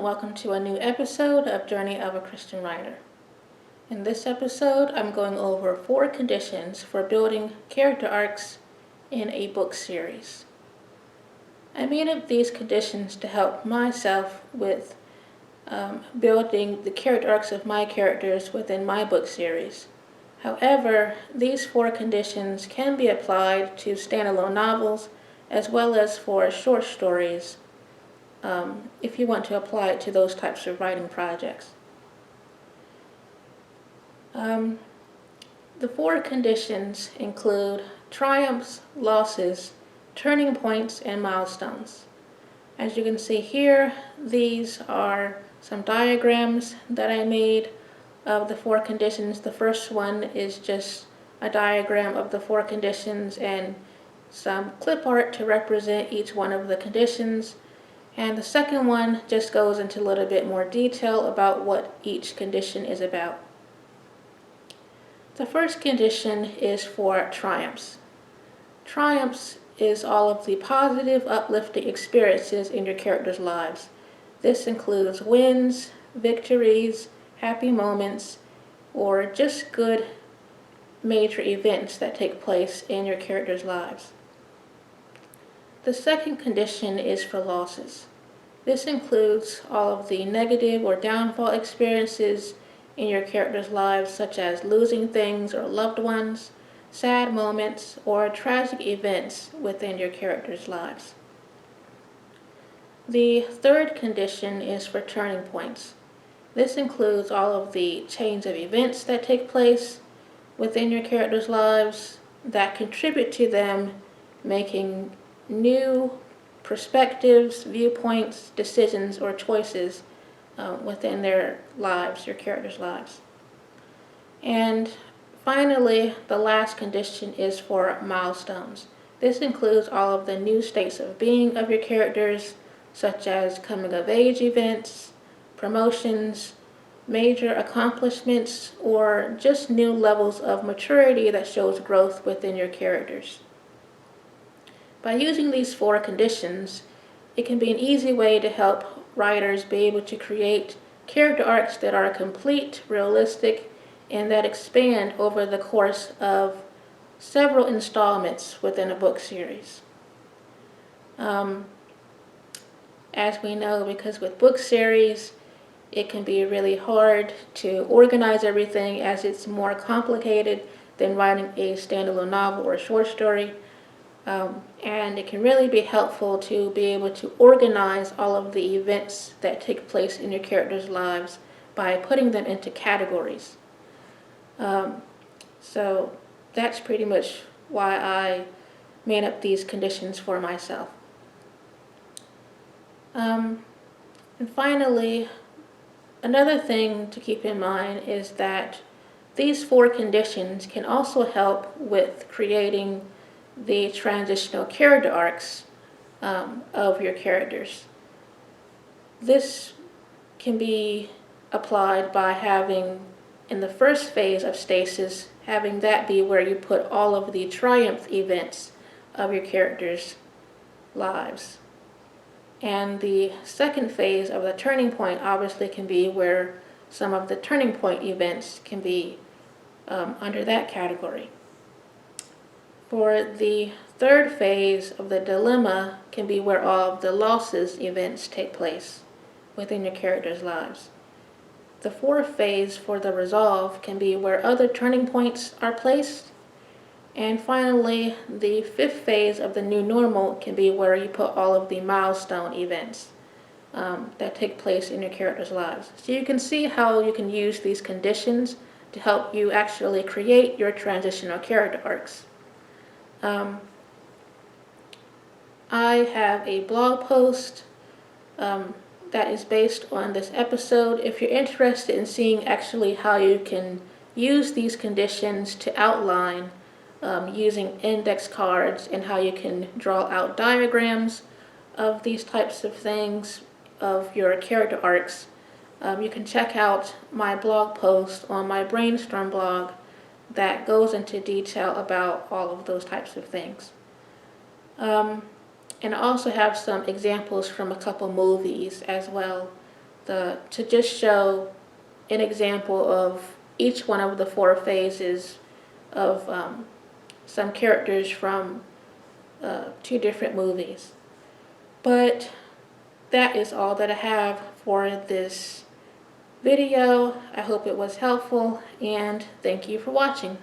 welcome to a new episode of Journey of a Christian Writer. In this episode, I'm going over 4 conditions for building character arcs in a book series. I made up these conditions to help myself with building the character arcs of my characters within my book series. However, these 4 conditions can be applied to standalone novels as well as for short stories if you want to apply it to those types of writing projects. The 4 conditions include triumphs, losses, turning points, and milestones. As you can see here, these are some diagrams that I made of the 4 conditions. The first one is just a diagram of the 4 conditions and some clip art to represent each one of the conditions. And the second one just goes into a little bit more detail about what each condition is about. The first condition is for triumphs. Triumphs is all of the positive, uplifting experiences in your characters' lives. This includes wins, victories, happy moments, or just good major events that take place in your characters' lives. The second condition is for losses. This includes all of the negative or downfall experiences in your characters' lives, such as losing things or loved ones, sad moments, or tragic events within your characters' lives. The third condition is for turning points. This includes all of the chains of events that take place within your characters' lives that contribute to them making new perspectives, viewpoints, decisions, or choices within their lives, your characters' lives. And finally, the last condition is for milestones. This includes all of the new states of being of your characters, such as coming of age events, promotions, major accomplishments, or just new levels of maturity that shows growth within your characters. By using these 4 conditions, it can be an easy way to help writers be able to create character arcs that are complete, realistic, and that expand over the course of several installments within a book series. As we know, because with book series, it can be really hard to organize everything as it's more complicated than writing a standalone novel or a short story. And it can really be helpful to be able to organize all of the events that take place in your characters' lives by putting them into categories. So that's pretty much why I made up these conditions for myself. And finally, another thing to keep in mind is that these 4 conditions can also help with creating the transitional character arcs of your characters. This can be applied by having, in the first phase of Stasis, having that be where you put all of the triumph events of your characters' lives. And the second phase of the turning point obviously can be where some of the turning point events can be under that category. For the third phase of the dilemma can be where all of the losses events take place within your characters' lives. The fourth phase for the resolve can be where other turning points are placed. And finally, the 5th phase of the new normal can be where you put all of the milestone events that take place in your characters' lives. So you can see how you can use these conditions to help you actually create your transitional character arcs. I have a blog post that is based on this episode. If you're interested in seeing actually how you can use these conditions to outline using index cards and how you can draw out diagrams of these types of things, of your character arcs, you can check out my blog post on my Brainstorm blog that goes into detail about all of those types of things. And I also have some examples from a couple movies as well to just show an example of each one of the four phases of some characters from two different movies. But that is all that I have for this video. I hope it was helpful, and thank you for watching.